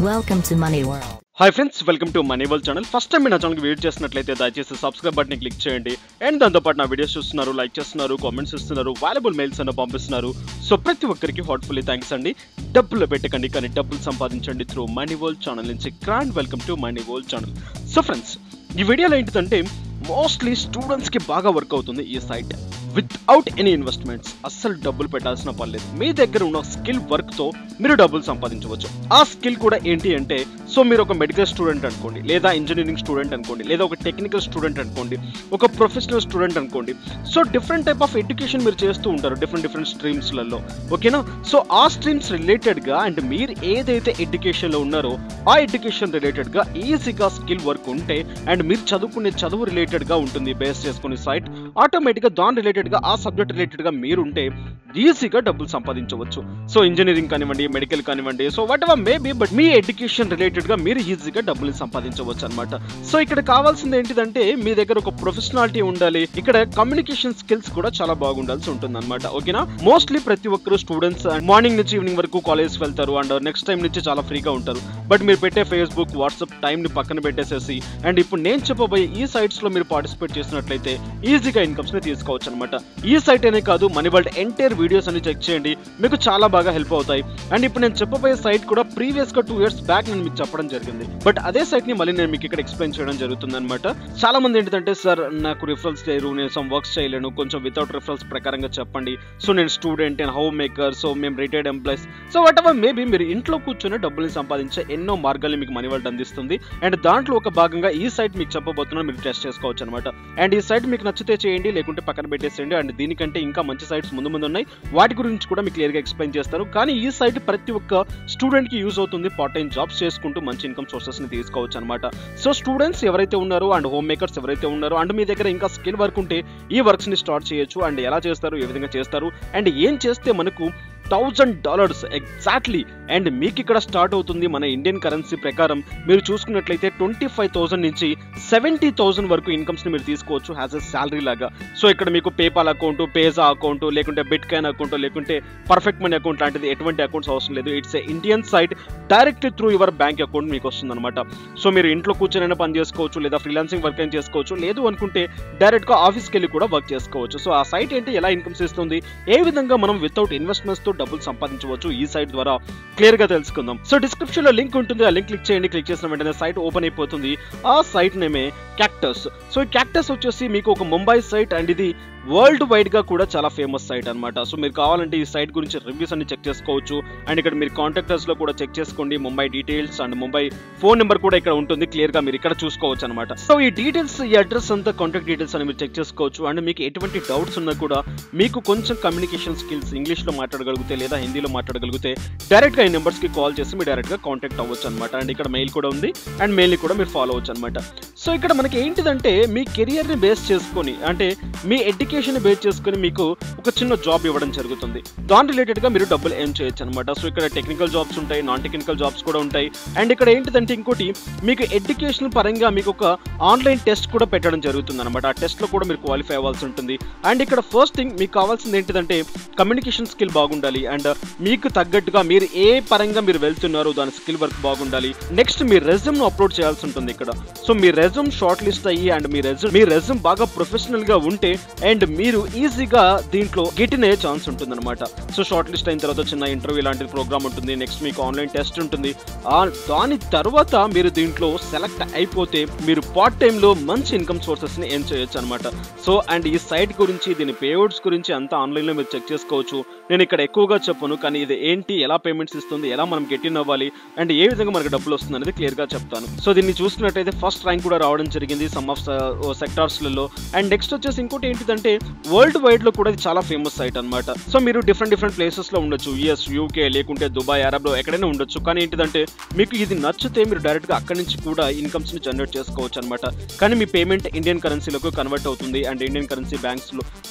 Welcome to Money World. Hi friends, welcome to Money World channel. First time నా channel కి visit చేసినట్లయితే దయచేసి subscribe button ని click చేయండి. అండ్ దాంతో పాటు నా వీడియోస్ చూస్తున్నారు, లైక్ చేస్తున్నారు, కామెంట్స్ ఇస్తున్నారు, వాల్యుబుల్ మెయిల్స్ అన్న పంపిస్తున్నారు. సో ప్రతి ఒక్కరికి హార్ట్ఫుల్లీ థ్యాంక్స్ అండి. డబ్బులు పెట్టకండి కానీ డబ్బులు సంపాదించండి త్రూ మనీ వరల్డ్ ఛానల్ నుంచి. Grand welcome to money world channel. So friends, ఈ వీడియోలో ఏంటిదంటే మోస్ట్లీ స్టూడెంట్స్ కి బాగా వర్క్ అవుతుంది ఈ సైట్. వితౌట్ ఎనీ ఇన్వెస్ట్మెంట్స్, అస్సలు డబ్బులు పెట్టాల్సిన పర్లేదు. మీ దగ్గర ఉన్న స్కిల్ వర్క్ తో మీరు డబ్బులు సంపాదించవచ్చు. ఆ స్కిల్ కూడా ఏంటి అంటే, సో మీరు ఒక మెడికల్ స్టూడెంట్ అనుకోండి, లేదా ఇంజనీరింగ్ స్టూడెంట్ అనుకోండి, లేదా ఒక టెక్నికల్ స్టూడెంట్ అనుకోండి, ఒక ప్రొఫెషనల్ స్టూడెంట్ అనుకోండి. So different type of education మీరు చేస్తూ ఉంటారు డిఫరెంట్ స్ట్రీమ్స్లలో, ఓకేనా? సో ఆ స్ట్రీమ్స్ రిలేటెడ్గా అండ్ మీరు ఏదైతే ఎడ్యుకేషన్లో ఉన్నారో ఆ ఎడ్యుకేషన్ రిలేటెడ్గా ఈజీగా స్కిల్ వర్క్ ఉంటే అండ్ మీరు చదువుకునే చదువు రిలేటెడ్గా ఉంటుంది బేస్ చేసుకునే సైట్, ఆటోమేటిక్గా దాని రిలేటెడ్గా ఆ సబ్జెక్ట్ రిలేటెడ్గా మీరుంటే ఈజీగా డబ్బులు సంపాదించవచ్చు. సో ఇంజనీరింగ్ కానివ్వండి, మెడికల్ కానివ్వండి, so whatever maybe, but me education రిలేటెడ్గా మీరు ఈజీగా డబ్బులు సంపాదించవచ్చు అనమాట. సో ఇక్కడ కావాల్సింది ఏంటిదంటే మీ దగ్గర ఒక ప్రొఫెషనాలిటీ ఉండాలి. ఇక్కడ కమ్యూనికేషన్ స్కిల్స్ కూడా చాలా బాగుండాల్సి ఉంటుంది అనమాట, ఓకేనా? మోస్ట్లీ ప్రతి ఒక్కరు స్టూడెంట్స్ మార్నింగ్ నుంచి ఈవినింగ్ వరకు కాలేజ్కి వెళ్తారు అండ్ నెక్స్ట్ టైం నుంచి చాలా ఫ్రీగా ఉంటారు. బట్ మీరు పెట్టే ఫేస్బుక్, వాట్సాప్ టైంని పక్కన పెట్టేసేసి అండ్ ఇప్పుడు నేను చెప్పబోయే ఈ సైట్స్ లో మీరు పార్టిసిపేట్ చేసినట్లయితే ఈజీగా ఇన్కమ్స్ ని తీసుకోవచ్చు అనమాట. ఈ సైట్ అనే కాదు, మనీ వరల్డ్ ఎంటైర్ వీడియోస్ అని చెక్ చేయండి, మీకు చాలా బాగా హెల్ప్ అవుతాయి. అండ్ ఇప్పుడు నేను చెప్పబోయే సైట్ కూడా ప్రీవియస్ గా 2 years బ్యాక్ నేను మీకు చెప్పడం జరిగింది. బట్ అదే సైట్ ని మళ్ళీ నేను మీకు ఇక్కడ ఎక్స్ప్లెయిన్ చేయడం జరుగుతుంది అనమాట. చాలా మంది ఏంటంటే, సార్ నాకు రిఫరల్స్ లేరు, నేను సమ్ వర్క్స్ చేయలేను, కొంచెం వితౌట్ రిఫరల్స్ ప్రకారంగా చెప్పండి. సో నేను student and home maker, so మేము retired employees, so whatever maybe, మీరు ఇంట్లో కూర్చొని డబ్బుల్ని సంపాదించే ఎన్నో మార్గాలు మీకు మనీ వరల్డ్ అందిస్తుంది. అండ్ దాంట్లో ఒక భాగంగా ఈ సైట్ మీకు చెప్పబోతున్నా, మీరు టెస్ట్ చేసుకోవచ్చు అనమాట. అండ్ ఈ సైట్ మీకు నచ్చితే చేయండి, లేకుంటే పక్కన పెట్టేసేయండి. అండ్ దీనికంటే ఇంకా మంచి సైట్స్ ముందు ఉన్నాయి, వాటి గురించి కూడా మీకు క్లియర్ గా ఎక్స్ప్లెయిన్ చేస్తారు. కానీ ఈ సైట్ ప్రతి ఒక్క స్టూడెంట్ కి యూజ్ అవుతుంది. పార్ట్ టైం జాబ్స్ చేసుకుంటూ మంచి ఇన్కమ్ సోర్సెస్ ని తీసుకోవచ్చు అనమాట. సో స్టూడెంట్స్ ఎవరైతే ఉన్నారో అండ్ హోమ్ మేకర్స్ ఎవరైతే ఉన్నారో అండ్ మీ దగ్గర ఇంకా స్కిల్ వర్క్ ఉంటే ఈ వర్క్స్ ని స్టార్ట్ చేయొచ్చు. అండ్ ఎలా చేస్తారు, ఏ విధంగా చేస్తారు, అండ్ ఏం చేస్తే మనకు $1000 ఎగ్జాక్ట్లీ. అండ్ మీకు ఇక్కడ స్టార్ట్ అవుతుంది మన ఇండియన్ కరెన్సీ ప్రకారం మీరు చూసుకున్నట్లయితే 25,000 నుంచి 70,000 వరకు ఇన్కమ్స్ ని మీరు తీసుకోవచ్చు యాజ్ ఎ శాలరీ లాగా. సో ఇక్కడ మీకు పేపాల్ అకౌంట్, పేజా అకౌంట్, లేకుంటే బిట్ కాయిన్ అకౌంట్, లేకుంటే పర్ఫెక్ట్ మనీ అకౌంట్ లాంటిది ఎటువంటి అకౌంట్స్ అవసరం లేదు. It's a Indian site, directly through your bank account మీకు వస్తుంది అనమాట. సో మీరు ఇంట్లో కూర్చొని పని చేసుకోవచ్చు, లేదా ఫ్రీలాన్సింగ్ వర్క్ అయినా చేసుకోవచ్చు, లేదు అనుకుంటే డైరెక్ట్ గా ఆఫీస్కి వెళ్ళి కూడా వర్క్ చేసుకోవచ్చు. సో ఆ సైట్ ఏంటి, ఎలా ఇన్కమ్స్ ఇస్తుంది, ఏ విధంగా మనం వితౌట్ ఇన్వెస్ట్మెంట్స్ తో డబ్బులు సంపాదించవచ్చు ఈ సైట్ ద్వారా క్లియర్ గా తెలుసుకుందాం. సో డిస్క్రిప్షన్ లో లింక్ ఉంటుంది, ఆ లింక్ క్లిక్ చేయండి. క్లిక్ చేసిన వెంటనే సైట్ ఓపెన్ అయిపోతుంది. ఆ సైట్ నేమే క్యాక్టస్. సో ఈ క్యాక్టస్ వచ్చేసి మీకు ఒక ముంబై సైట్ అండ్ ఇది వరల్డ్ వైడ్ గా కూడా చాలా ఫేమస్ సైట్ అనమాట. సో మీరు కావాలంటే ఈ సైట్ గురించి రివ్యూస్ అన్ని చెక్ చేసుకోవచ్చు. అండ్ ఇక్కడ మీరు కాంటాక్టర్స్ లో కూడా చెక్ చేసుకోండి, Mumbai details and Mumbai phone number కూడా ఇక్కడ ఉంటుంది, క్లియర్ గా మీరు ఇక్కడ చూసుకోవచ్చు అనమాట. సో ఈ డీటెయిల్స్, ఈ అడ్రస్ అంతా, కాంటాక్ట్ డీటెయిల్స్ అని మీరు చెక్ చేసుకోవచ్చు. అండ్ మీకు ఎటువంటి డౌట్స్ ఉన్నా కూడా, మీకు కొంచెం కమ్యూనికేషన్ స్కిల్స్ ఇంగ్లీష్ లో మాట్లాడగలిగితే లేదా హిందీలో మాట్లాడగలిగితే డైరెక్ట్ గా ఈ నెంబర్స్ కి కాల్ చేసి మీరు డైరెక్ట్ గా కాంటాక్ట్ అవ్వచ్చు అనమాట. అండ్ ఇక్కడ మెయిల్ కూడా ఉంది, అండ్ మెయిల్ ని కూడా మీరు ఫాలో అవ్వచ్చు అనమాట. సో ఇక్కడ మనకి ఏంటిదంటే మీ కెరియర్ ని బేస్ చేసుకొని, అంటే మీ ఎడ్యుకేషన్ బేస్ చేసుకొని మీకు ఒక చిన్న జాబ్ ఇవ్వడం జరుగుతుంది. దాని రిలేటెడ్ గా మీరు డబ్బులు ఎర్న్ చేయొచ్చు అనమాట. సో ఇక్కడ టెక్నికల్ జాబ్స్ ఉంటాయి, నాన్ టెక్నికల్ జాబ్స్ కూడా ఉంటాయి. అండ్ ఇక్కడ ఏంటిదంటే ఇంకోటి, మీకు ఎడ్యుకేషన్ పరంగా మీకు ఒక ఆన్లైన్ టెస్ట్ కూడా పెట్టడం జరుగుతుంది అనమాట. ఆ టెస్ట్ లో కూడా మీరు క్వాలిఫై అవ్వాల్సి ఉంటుంది. అండ్ ఇక్కడ ఫస్ట్ థింగ్ మీకు కావాల్సింది ఏంటిదంటే కమ్యూనికేషన్ స్కిల్ బాగుండాలి. అండ్ మీకు తగ్గట్టుగా మీరు ఏ పరంగా మీరు వెళ్తున్నారో దాని స్కిల్ వర్క్ బాగుండాలి. నెక్స్ట్ మీ రెజ్యూమ్ ను అప్లోడ్ చేయాల్సి ఉంటుంది ఇక్కడ. సో మీ రెజ్యూమ్ షార్ట్ లిస్ట్ అయ్యి అండ్ మీ రెజ్యూమ్ బాగా ప్రొఫెషనల్ గా ఉంటే అండ్ మీరు ఈజీగా దీంట్లో గెట్ అయ్యే ఛాన్స్ ఉంటుంది అనమాట. సో షార్ట్ లిస్ట్ అయిన తర్వాత చిన్న ఇంటర్వ్యూ లాంటి ప్రోగ్రామ్ ఉంటుంది. నెక్స్ట్ మీకు ఆన్లైన్ టెస్ట్ ఉంటుంది. దాని తర్వాత మీరు దీంట్లో సెలెక్ట్ అయిపోతే మీరు పార్ట్ టైమ్ లో మంచి ఇన్కమ్ సోర్సెస్ ని ఎర్న్ చేయొచ్చు అనమాట. సో అండ్ ఈ సైట్ గురించి, దీని పేఅవుట్స్ గురించి అంతా ఆన్లైన్ లో మీరు చెక్ చేసుకోవచ్చు. నేను ఇక్కడ ఎక్కువగా చెప్పను, కానీ ఇది ఏంటి, ఎలా పేమెంట్స్ ఇస్తుంది, ఎలా మనం గెట్ ఇన్ అవ్వాలి అండ్ ఏ విధంగా మనకు డబ్బులు వస్తుంది అనేది క్లియర్ గా చెప్తాను. సో దీన్ని చూసుకున్నట్టయితే ఫస్ట్ ర్యాంక్ కూడా రావడం జరిగింది సమ్ ఆఫ్ సెక్టార్స్ లలో. అండ్ నెక్స్ట్ వచ్చేసి ఇంకోటి ఏంటిదంటే వరల్డ్ వైడ్ లో కూడా ఇది చాలా ఫేమస్ సైట్ అనమాట. సో మీరు డిఫరెంట్ ప్లేసెస్ లో ఉండొచ్చు, యుఎస్, యూకే, లేకుంటే దుబాయ్, అరబ్ లో ఎక్కడైనా ఉండొచ్చు. కానీ ఏంటిదంటే మీకు ఇది నచ్చితే మీరు డైరెక్ట్ గా అక్కడి నుంచి కూడా ఇన్కమ్స్ ని జనరేట్ చేసుకోవచ్చు అనమాట. కానీ మీ పేమెంట్ ఇండియన్ కరెన్సీలకు కన్వర్ట్ అవుతుంది and Indian currency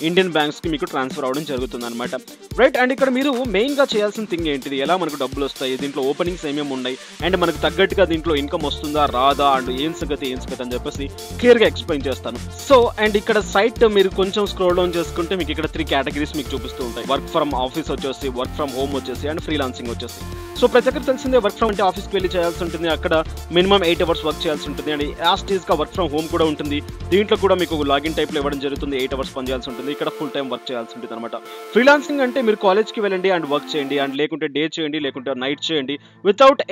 Indian banks కి మీకు ట్రాన్స్ఫర్ అవడం జరుగుతుంది అనమాట. రైట్. అండ్ ఇక్కడ మీరు మెయిన్ గా చేయాల్సిన థింగ్ ఏంటిది, ఎలా మనకు డబ్బులు వస్తాయి, దీంట్లో ఓపెనింగ్స్ ఏమేమి ఉన్నాయి, అండ్ మనకు తగ్గట్టుగా దీంట్లో ఇన్కమ్ వస్తుందా రాదా, అండ్ ఏం సంగతి అని చెప్పేసి క్లియర్గా ఎక్స్ప్లెయిన్ చేస్తాను. సో అండ్ ఇక్కడ సైట్ మీరు కొంచెం స్క్రోల్ డౌన్ చేసుకుంటే మీకు ఇక్కడ 3 కేటగిరీస్ మీకు చూపిస్తూ ఉంటాయి. వర్క్ ఫ్రమ్ ఆఫీస్ వచ్చేసి, వర్క్ ఫ్రమ్ హోమ్ వచ్చేసి, అండ్ ఫ్రీలాన్సింగ్ వచ్చేసి. సో ప్రతి ఒక్కరికి తెలిసిందే వర్క్ ఫ్రమ్ అంటే ఆఫీస్కి వెళ్ళి చేయాల్సి ఉంటుంది, అక్కడ మినిమం 8 hours వర్క్ చేయాల్సి ఉంటుంది. అండ్ యాస్టీస్గా వర్క్ ఫ్రమ్ హోమ్ కూడా ఉంటుంది. దీంట్లో కూడా మీకు లాగిన్ టైప్లో ఇవ్వడం జరుగుతుంది, 8 hours పని చేయాల్సి ఉంటుంది. ఇక్కడ ఫుల్ టైం వర్క్ చేయాల్సి ఉంటుంది అనమాట. ఫ్రీలాన్సింగ్ అంటే మీరు కాలేజ్కి వెళ్ళండి అండ్ వర్క్ చేయండి, అండ్ లేకుంటే డే చేయండి, లేకుంటే నైట్ చేయండి, వితౌట్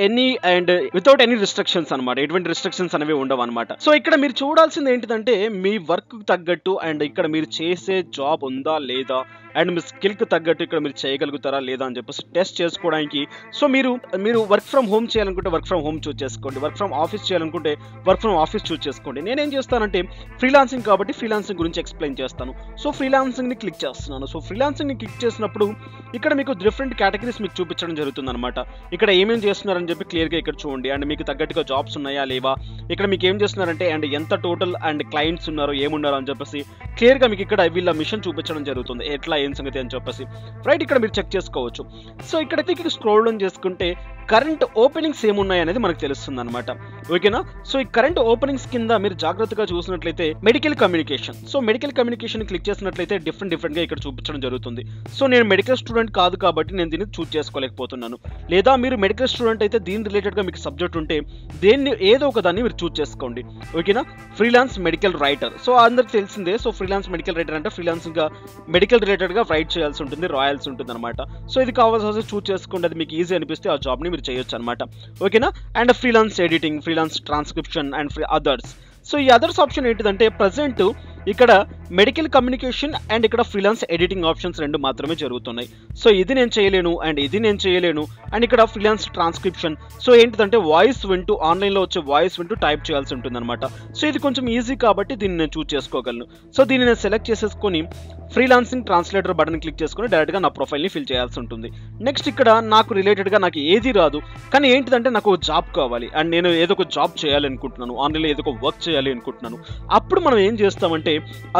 ఎనీ రిస్ట్రిక్షన్స్ అనమాట. ఎటువంటి రిస్ట్రిక్షన్స్ అనేవి ఉండవు అనమాట. సో ఇక్కడ మీరు చూడాల్సింది ఏంటిదంటే మీ వర్క్ తగ్గట్టు అండ్ ఇక్కడ మీరు చేసే జాబ్ ఉందా లేదా, అండ్ మీ స్కిల్కి తగ్గట్టు ఇక్కడ మీరు చేయగలుగుతారా లేదా అని చెప్పేసి టెస్ట్ చేసుకోవడానికి. సో మీరు వర్క్ ఫ్రమ్ హోమ్ చేయాలనుకుంటే వర్క్ ఫ్రమ్ హోమ్ చూస్ చేసుకోండి, వర్క్ ఫ్రమ్ ఆఫీస్ చేయాలనుకుంటే వర్క్ ఫ్రమ్ ఆఫీస్ చూస్ చేసుకోండి. నేనేం చేస్తానంటే ఫ్రీలాన్సింగ్ కాబట్టి ఫ్రీలాన్సింగ్ గురించి ఎక్స్ప్లెయిన్ చేస్తాను. సో ఫ్రీలాన్సింగ్ని క్లిక్ చేస్తున్నాను. సో ఫ్రీలాన్సింగ్ని క్లిక్ చేసినప్పుడు ఇక్కడ మీకు డిఫరెంట్ కేటగిరీస్ మీకు చూపించడం జరుగుతుంది అనమాట. ఇక్కడ ఏమేమి చేస్తున్నారని చెప్పి క్లియర్గా ఇక్కడ చూడండి, అండ్ మీకు తగ్గట్టుగా జాబ్స్ ఉన్నాయా లేవా, ఇక్కడ మీకు ఏం చేస్తున్నారంటే అండ్ ఎంత టోటల్ అండ్ క్లయింట్స్ ఉన్నారో ఏమున్నారో అని చెప్పేసి క్లియర్గా మీకు ఇక్కడ వీళ్ళ మిషన్ చూపించడం జరుగుతుంది, ఎట్లా ఏం సంగతి అని చెప్పేసి. రైట్, ఇక్కడ మీరు చెక్ చేసుకోవచ్చు. సో ఇక్కడైతే స్క్రోల్ డౌన్ చేసుకుంటే కరెంట్ ఓపెనింగ్స్ ఏమున్నాయి అనేది మనకు తెలుస్తుంది అనమాట. ఓకేనా. సో ఈ కరెంట్ ఓపెనింగ్స్ కింద మీరు జాగ్రత్తగా చూసినట్లయితే medical communication. So medical communication click చేసినట్లయితే డిఫరెంట్ గా ఇక్కడ చూపించడం జరుగుతుంది. సో నేను మెడికల్ స్టూడెంట్ కాదు కాబట్టి నేను దీన్ని చూస్ చేసుకోలేకపోతున్నాను. లేదా మీరు మెడికల్ స్టూడెంట్ అయితే దీని రిలేటెడ్గా మీకు సబ్జెక్ట్ ఉంటే దేన్ని ఏదో ఒక దాన్ని మీరు చూస్ చేసుకోండి. ఓకేనా. Freelance medical writer. సో అందరికి తెలిసిందే. సో ఫ్రీలాన్స్ మెడికల్ రైటర్ అంటే ఫ్రీలాన్సింగ్ గా మెడికల్ రిలేటెడ్గా రైట్ చేయాల్సి ఉంటుంది, రాయాల్సి ఉంటుంది అనమాట. సో ఇది కావాల్సి చూస్ చేసుకోండి, అది మీకు ఈజీ అనిపిస్తే ఆ జాబ్ని మీరు చేయొచ్చు అనమాట. ఓకేనా. And freelance editing, freelance transcription and others. So ఈ అదర్స్ ఆప్షన్ ఏంటిదంటే ప్రజెంట్ ఇక్కడ మెడికల్ కమ్యూనికేషన్ అండ్ ఇక్కడ ఫ్రీలాన్స్ ఎడిటింగ్ ఆప్షన్స్ 2 మాత్రమే జరుగుతున్నాయి. సో ఇది నేను చేయలేను అండ్ ఇది నేను చేయలేను. అండ్ ఇక్కడ ఫ్రీలాన్స్ ట్రాన్స్క్రిప్షన్. సో ఏంటిదంటే వాయిస్ వింటూ ఆన్లైన్లో వచ్చే వాయిస్ వింటూ టైప్ చేయాల్సి ఉంటుంది అనమాట. సో ఇది కొంచెం ఈజీ కాబట్టి దీన్ని నేను చూస్ చేసుకోగలను. సో దీన్ని నేను సెలెక్ట్ చేసేసుకొని ఫ్రీలాన్సింగ్ ట్రాన్స్లేటర్ బటన్ క్లిక్ చేసుకుని డైరెక్ట్గా నా ప్రొఫైల్ని ఫిల్ చేయాల్సి ఉంటుంది. నెక్స్ట్ ఇక్కడ నాకు రిలేటెడ్గా నాకు ఏది రాదు, కానీ ఏంటిదంటే నాకు జాబ్ కావాలి అండ్ నేను ఏదో ఒక జాబ్ చేయాలి అనుకుంటున్నాను, ఆన్లైన్లో ఏదో ఒక వర్క్ చేయాలి అనుకుంటున్నాను. అప్పుడు మనం ఏం చేస్తామంటే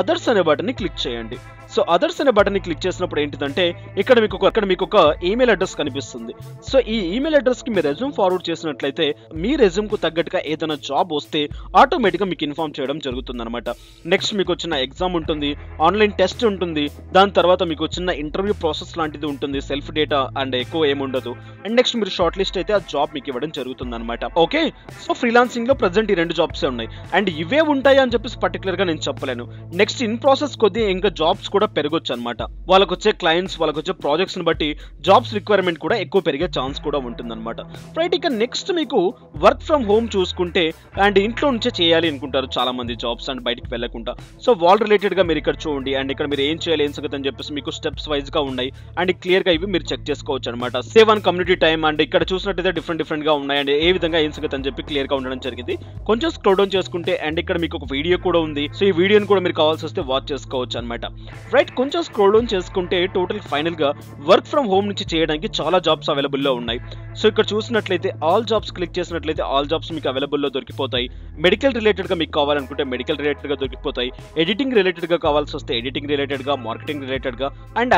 అదర్స్ అనే బటన్ని క్లిక్ చేయండి. సో అదర్స్ అనే బటన్ని క్లిక్ చేసినప్పుడు ఏంటిదంటే ఇక్కడ మీకు ఒక ఈమెయిల్ అడ్రస్ కనిపిస్తుంది. సో ఈ ఈమెయిల్ అడ్రస్కి మీరు రెజ్యూమ్ ఫార్వర్డ్ చేసినట్లయితే మీ రెజ్యూమ్కు తగ్గట్టుగా ఏదైనా జాబ్ వస్తే ఆటోమేటిక్గా మీకు ఇన్ఫార్మ్ చేయడం జరుగుతుంది అనమాట. నెక్స్ట్ మీకు వచ్చిన ఎగ్జామ్ ఉంటుంది, ఆన్లైన్ టెస్ట్ ఉంటుంది, దాని తర్వాత మీకు వచ్చిన ఇంటర్వ్యూ ప్రాసెస్ లాంటిది ఉంటుంది, సెల్ఫ్ డేటా అండ్ ఎక్కువ ఏముండదు. అండ్ నెక్స్ట్ మీరు షార్ట్ లిస్ట్ అయితే ఆ జాబ్ మీకు ఇవ్వడం జరుగుతుంది అనమాట. ఓకే. సో ఫ్రీలాన్సింగ్లో ప్రజెంట్ ఈ 2 జాబ్సే ఉన్నాయి అండ్ ఇవే ఉంటాయి అని చెప్పేసి పర్టికులర్గా నేను చెప్పలేను. నెక్స్ట్ ఇన్ ప్రాసెస్ కొద్దీ ఇంకా జాబ్స్ కూడా పెరగొచ్చు అనమాట. వాళ్ళకు వచ్చే క్లయింట్స్, వాళ్ళకు వచ్చే ప్రాజెక్ట్స్ ని బట్టి జాబ్స్ రిక్వైర్మెంట్ కూడా ఎక్కువ పెరిగే ఛాన్స్ కూడా ఉంటుంది అనమాట. రైట్, ఇక నెక్స్ట్ మీకు వర్క్ ఫ్రమ్ హోమ్ చూసుకుంటే అండ్ ఇంట్లో నుంచే చేయాలి అనుకుంటారు చాలా మంది జాబ్స్ అండ్ బయటికి వెళ్ళకుండా. సో వాల్ రిలేటెడ్ గా మీరు ఇక్కడ చూడండి అండ్ ఇక్కడ మీరు ఏం చేయాలి ఏం సంగతి అని చెప్పేసి మీకు స్టెప్స్ వైజ్ గా ఉన్నాయి అండ్ క్లియర్ గా ఇవి మీరు చెక్ చేసుకోవచ్చు అనమాట. Save on community time and ఇక్కడ చూసినట్టయితే డిఫరెంట్ గా ఉన్నాయి అండ్ ఏ విధంగా ఏం సంగతి అని చెప్పి క్లియర్ గా ఉండడం జరిగింది. కొంచెం స్క్రోల్ డౌన్ చేసుకుంటే అండ్ ఇక్కడ మీకు ఒక వీడియో కూడా ఉంది. సో ఈ వీడియోని కూడా మీరు కావాల్సి వస్తే వాచ్ చేసుకోవచ్చు అనమాట. రైట్, కొంచెం స్క్రోల్ డౌన్ చేసుకుంటే టోటల్ ఫైనల్ గా వర్క్ ఫ్రమ్ హోమ్ నుంచి చేయడానికి చాలా జాబ్స్ అవైలబుల్ లో ఉన్నాయి. సో ఇక్కడ చూసినట్లయితే ఆల్ జాబ్స్ క్లిక్ చేసినట్లయితే ఆల్ జాబ్స్ మీకు అవైలబుల్ లో దొరికిపోతాయి. మెడికల్ రిలేటెడ్ గా మీకు కావాలనుకుంటే మెడికల్ రిలేటెడ్ గా దొరికిపోతాయి. ఎడిటింగ్ రిలేటెడ్ గా కావాల్సి వస్తే ఎడిటింగ్ రిలేటెడ్ గా, మార్కెటింగ్ రిలేటెడ్ గా అండ్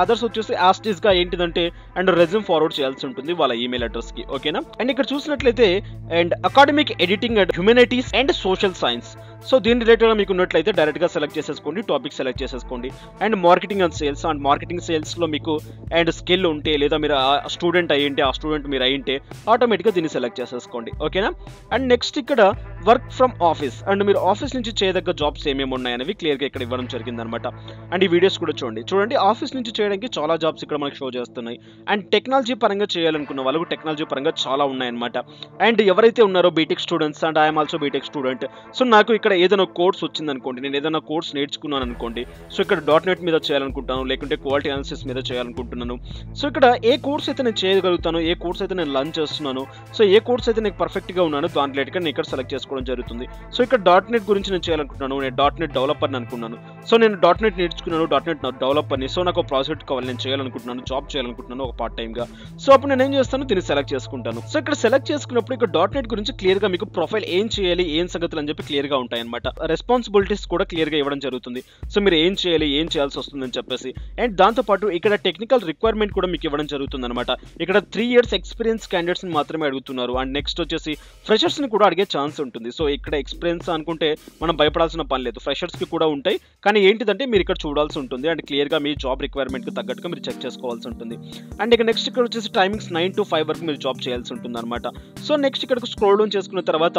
అదర్స్ వచ్చేసి యాస్టీస్ గా ఏంటిదంటే అండ్ రెజ్యూమ్ ఫార్వర్డ్ చేయాల్సి ఉంటుంది వాళ్ళ ఈమెయిల్ అడ్రస్ కి. ఓకేనా. అండ్ ఇక్కడ చూసినట్లయితే and academic, editing and humanities and social science. So దీని రిలేటెడ్ గా మీకు ఉన్నట్లయితే డైరెక్ట్ గా సెలెక్ట్ చేసేసుకోండి, టాపిక్ సెలెక్ట్ చేసేసుకోండి. And marketing and marketing sales లో మీకు అండ్ స్కిల్ ఉంటే లేదా మీరు స్టూడెంట్ అయ్యింటే ఆ స్టూడెంట్ మీరు అయ్యింటే ఆటోమేటిక్గా దీన్ని సెలెక్ట్ చేసేసుకోండి. ఓకేనా. అండ్ నెక్స్ట్ ఇక్కడ వర్క్ ఫ్రమ్ ఆఫీస్ అండ్ మీరు ఆఫీస్ నుంచి చేయదగ్గ జాబ్స్ ఏమేమి ఉన్నాయనేవి క్లియర్గా ఇక్కడ ఇవ్వడం జరిగింది అనమాట. అండ్ ఈ వీడియోస్ కూడా చూడండి ఆఫీస్ నుంచి చేయడానికి చాలా జాబ్స్ ఇక్కడ మనకి షో చేస్తున్నాయి. అండ్ టెక్నాలజీ పరంగా చేయాలనుకున్న వాళ్ళకు టెక్నాలజీ పరంగా చాలా ఉన్నాయన్నమాట. అండ్ ఎవరైతే ఉన్నారో BTech students and I'm also BTech student. So నాకు ఇక్కడ ఏదైనా కోర్స్ వచ్చింది అనుకోండి, నేను ఏదైనా కోర్స్ నేర్చుకున్నాను అనుకోండి, సో ఇక్కడ .NET మీద చేయాలనుకుంటాను, లేకుంటే క్వాలిటీ అనాలిసిస్ మీద చేయాలనుకుంటున్నాను. సో ఇక్కడ ఏ కోర్స్ అయితే నేను చేయగలుగుతాను, ఏ కోర్స్ అయితే నేను లర్న్ చేస్తున్నాను, సో ఏ కోర్స్ అయితే నేను పర్ఫెక్ట్గా ఉన్నాను దాని రిలేటెడ్గా నేను ఇక్కడ సెలెక్ట్ చేసుకోవడం జరుగుతుంది. సో ఇక్కడ .NET గురించి నేను చేయాలనుకుంటున్నాను, నేను .NET డెవలపర్ని అనుకున్నాను. సో నేను .NET నేర్చుకున్నాను, .NET డెవలపర్ని. సో నాకు ఒక ప్రాజెక్ట్ కావాలి, నేను చేయాలనుకుంటున్నాను, జాబ్ చేయాలనుకుంటున్నాను ఒక పార్ట్ టైమ్గా. సో అప్పుడు నేను ఏం చేస్తాను, దీన్ని సెలెక్ట్ చేసుకుంటాను. సో ఇక్కడ సెలెక్ట్ చేసుకున్నప్పుడు ఇక్కడ .NET గురించి క్లియర్గా మీకు ప్రొఫైల్ ఏం చేయాలి, ఏం సంగతులు అని చెప్పి క్లియర్గా ఉంటాయి అనమాట. రెస్పాన్సిబిలిటీస్ కూడా క్లియర్గా ఇవ్వడం జరుగుతుంది. సో మీరు ఏం చేయాలి, ఏం చేయాల్సి వస్తుందని చెప్పేసి. అండ్ దాంతోపాటు ఇక్కడ టెక్నికల్ రిక్వైర్మెంట్ కూడా మీకు ఇవ్వడం జరుగుతుంది అనమాట. ఇక్కడ 3 years ఎక్స్పీరియన్స్ క్యాండిడేట్స్ ని మాత్రమే అడుగుతున్నారు. అండ్ నెక్స్ట్ వచ్చేసి ఫ్రెషర్స్ ని కూడా అడిగే ఛాన్స్ ఉంటుంది. సో ఇక్కడ ఎక్స్పీరియన్స్ అనుకుంటే మనం భయపడాల్సిన పని లేదు, ఫ్రెషర్స్ కి కూడా ఉంటాయి. కానీ ఏంటిదంటే మీరు ఇక్కడ చూడాల్సి ఉంటుంది అండ్ క్లియర్ గా మీ జాబ్ రిక్వైర్మెంట్ కి తగ్గట్టుగా మీరు చెక్ చేసుకోవాల్సి ఉంటుంది. అండ్ ఇక నెక్స్ట్ ఇక్కడ వచ్చేసి టైమింగ్స్ 9 to 5 వరకు మీరు జాబ్ చేయాల్సి ఉంటుంది అనమాట. సో నెక్స్ట్ ఇక్కడికి స్క్రోల్ డౌన్ చేసుకున్న తర్వాత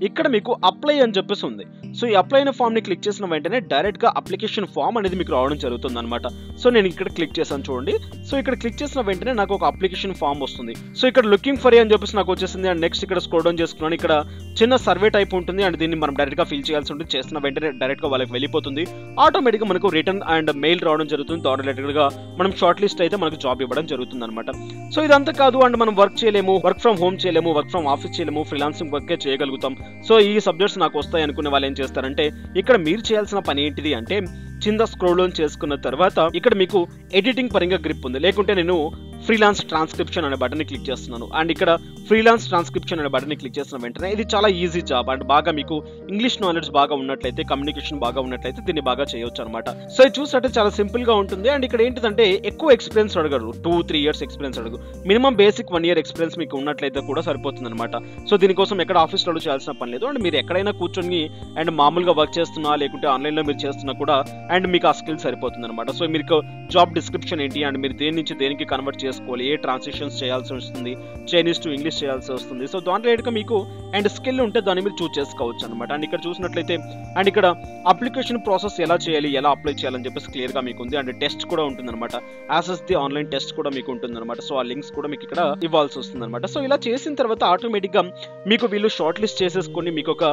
ఇక్కడ మీకు అప్లై అని చెప్పేసి ఉంది. సో ఈ అప్లై అయిన ఫామ్ ని క్లిక్ చేసిన వెంటనే డైరెక్ట్ గా అప్లికేషన్ ఫామ్ అనేది మీకు రావడం జరుగుతుంది అనమాట. సో నేను ఇక్కడ క్లిక్ చేశాను చూడండి. సో ఇక్కడ క్లిక్ చేసిన వెంటనే నాకు ఒక అప్లికేషన్ ఫామ్ వస్తుంది. సో ఇక్కడ లుకింగ్ ఫర్ అని చెప్పేసి నాకు వచ్చేసింది. అండ్ నెక్స్ట్ ఇక్కడ స్క్రోల్ డౌన్ చేసుకున్నాను. ఇక్కడ చిన్న సర్వే టైప్ ఉంటుంది అండ్ దీన్ని మనం డైరెక్ట్ గా ఫిల్ చేయాల్సి ఉంటుంది. చేసిన వెంటనే డైరెక్ట్ గా వాళ్ళకి వెళ్ళిపోతుంది. ఆటోమేటిక్ గా మనకు రిటర్న్ అండ్ మెయిల్ రావడం జరుగుతుంది. దాని రిలేటెడ్ గా మనం షార్ట్ లిస్ట్ అయితే మనకు జాబ్ ఇవ్వడం జరుగుతుంది అనమాట. సో ఇదంతా కాదు అండ్ మనం వర్క్ చేయలేము, వర్క్ ఫ్రమ్ హోమ్ చేయలేము, వర్క్ ఫ్రమ్ ఆఫీస్ చేయలేము, ఫ్రీలాన్సింగ్ వర్కే చేయగలుగుతాం. సో ఈ సబ్జెక్ట్స్ నాకు వస్తాయి అనుకునే వాళ్ళు ఏం చేస్తారంటే ఇక్కడ మీరు చేయాల్సిన పని ఏంటిది అంటే కింద స్క్రోల్ డౌన్ చేసుకున్న తర్వాత ఇక్కడ మీకు ఎడిటింగ్ పరంగా గ్రిప్ ఉంది. లేకుంటే నేను ఫ్రీలాన్స్ ట్రాన్స్క్రిప్షన్ అనే బటన్ ని క్లిక్ చేస్తున్నాను. అండ్ ఇక్కడ ఫ్రీలాన్స్ ట్రాన్స్క్రిప్షన్ అనే బటన్ ని క్లిక్ చేసిన వెంటనే ఇది చాలా ఈజీ జాబ్ అండ్ బాగా మీకు ఇంగ్లీష్ నాలెడ్జ్ బాగా ఉన్నట్లయితే, కమ్యూనికేషన్ బాగా ఉన్నట్లయితే దీన్ని బాగా చేయొచ్చు అనమాట. సో ఇది చూసినట్టు చాలా సింపుల్ గా ఉంటుంది. అండ్ ఇక్కడ ఏంటిదంటే ఎక్కువ ఎక్స్పీరియన్స్ అడగరు, 2-3 years ఎక్స్పీరియన్స్ అడుగు, మినిమం బేసిక్ 1 year ఎక్స్పీరియన్స్ మీకు ఉన్నట్లయితే కూడా సరిపోతుంది అనమాట. సో దీనికోసం ఎక్కడ ఆఫీస్ లో చేయాల్సిన పని లేదు. అండ్ మీరు ఎక్కడైనా కూర్చొని అండ్ మామూలుగా వర్క్ చేస్తున్నా లేకుంటే ఆన్లైన్ లో మీరు చేస్తున్నా కూడా అండ్ మీకు ఆ స్కిల్ సరిపోతుంది అనమాట. సో మీకు జాబ్ డిస్క్రిప్షన్ ఏంటి అండ్ మీరు దేని నుంచి దేనికి కన్వర్ట్ చేసుకోవాలి, ఏ ట్రాన్సాక్షన్స్ చేయాల్సి వస్తుంది, చైనీస్ టు ఇంగ్లీష్ చేయాల్సి వస్తుంది. సో దాంట్లో మీకు అండ్ స్కిల్ ఉంటే దాన్ని మీరు చూస్ చేసుకోవచ్చు అనమాట. అండ్ ఇక్కడ చూసినట్లయితే అండ్ ఇక్కడ అప్లికేషన్ ప్రాసెస్ ఎలా చేయాలి, ఎలా అప్లై చేయాలని చెప్పేసి క్లియర్ గా మీకు ఉంది. అండ్ టెస్ట్ కూడా ఉంటుంది అనమాట. యాసెస్ ది ఆన్లైన్ టెస్ట్ కూడా మీకు ఉంటుంది అనమాట. సో ఆ లింక్స్ కూడా మీకు ఇక్కడ ఇవ్వాల్సి వస్తుంది అనమాట. సో ఇలా చేసిన తర్వాత ఆటోమేటిక్ గా మీకు వీళ్ళు షార్ట్ లిస్ట్ చేసేసుకొని మీకు ఒక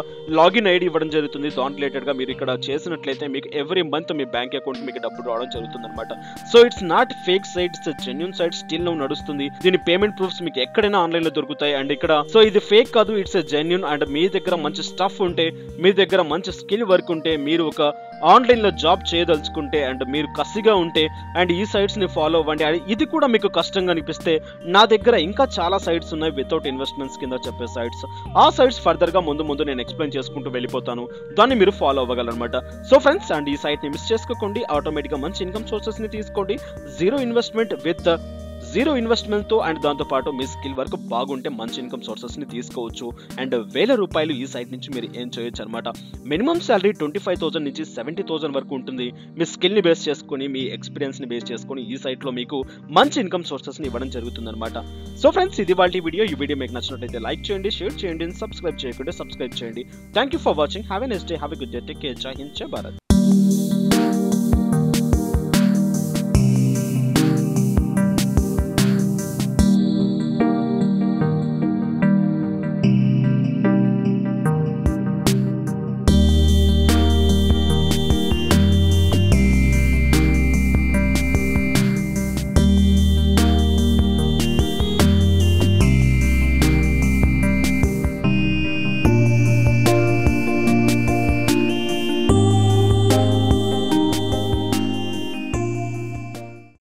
లాగిన్ ఐడి ఇవ్వడం జరుగుతుంది. దాని రిలేటెడ్ గా మీరు ఇక్కడ చేసినట్లయితే మీకు ఎవ్రీ మంత్ మీ బ్యాంక్ అకౌంట్ మీకు డబ్బులు రావడం జరుగుతుంది అనమాట. So it's not fake site, it's genuine site, still now నడుస్తుంది. దీని పేమెంట్ ప్రూఫ్స్ మీకు ఎక్కడైనా ఆన్లైన్ లో దొరుకుతాయి. అండ్ ఇక్కడ సో ఇది ఫేక్ కాదు, ఇట్స్ జెన్యూన్. అండ్ మీ దగ్గర మంచి స్టఫ్ ఉంటే, మీ దగ్గర మంచి స్కిల్ వర్క్ ఉంటే, మీరు ఒక ఆన్లైన్ లో జాబ్ చేయదలుచుకుంటే అండ్ మీరు కసిగా ఉంటే అండ్ ఈ సైట్స్ ని ఫాలో అవ్వండి. అండ్ ఇది కూడా మీకు కష్టంగా అనిపిస్తే నా దగ్గర ఇంకా చాలా సైట్స్ ఉన్నాయి వితౌట్ ఇన్వెస్ట్మెంట్స్ కింద చెప్పే సైట్స్. ఆ సైట్స్ ఫర్దర్ గా ముందు నేను ఎక్స్ప్లెయిన్ చేసుకుంటూ వెళ్ళిపోతాను, దాన్ని మీరు ఫాలో అవ్వగలరనమాట. సో ఫ్రెండ్స్ అండ్ ఈ సైట్ ని మిస్ చేసుకోండి. ఆటోమేటిక్ గా మంచి ఇన్కమ్ సోర్సెస్ ని తీసుకోండి, జీరో ఇన్వెస్ట్మెంట్ తో అండ్ దాంతో పాటు మీ స్కిల్ వర్క్ బాగుంటే మంచి ఇన్కమ్ సోర్సెస్ ని తీసుకోవచ్చు. అండ్ ₹1000 ఈ సైట్ నుంచి మీరు ఏం చేయొచ్చు అనమాట. మినిమం శాలరీ 25,000 నుంచి 70,000 వరకు ఉంటుంది. మీ స్కిల్ ని బేస్ చేసుకొని, మీ ఎక్స్పీరియన్స్ ని బేస్ చేసుకొని ఈ సైట్ లో మీకు మంచి ఇన్కమ్ సోర్సెస్ ని ఇవ్వడం జరుగుతుంది అనమాట. సో ఫ్రెండ్స్ ఇది వాళ్ళ వీడియో. ఈ వీడియో మీకు నచ్చినట్లయితే లైక్ చేయండి, షేర్ చేయండి, సబ్స్క్రైబ్ చేయకుంటే సబ్స్క్రైబ్ చేయండి. Thank you for watching. Have a nice day, have a good day, take care, జై హింద్, జై భారత్.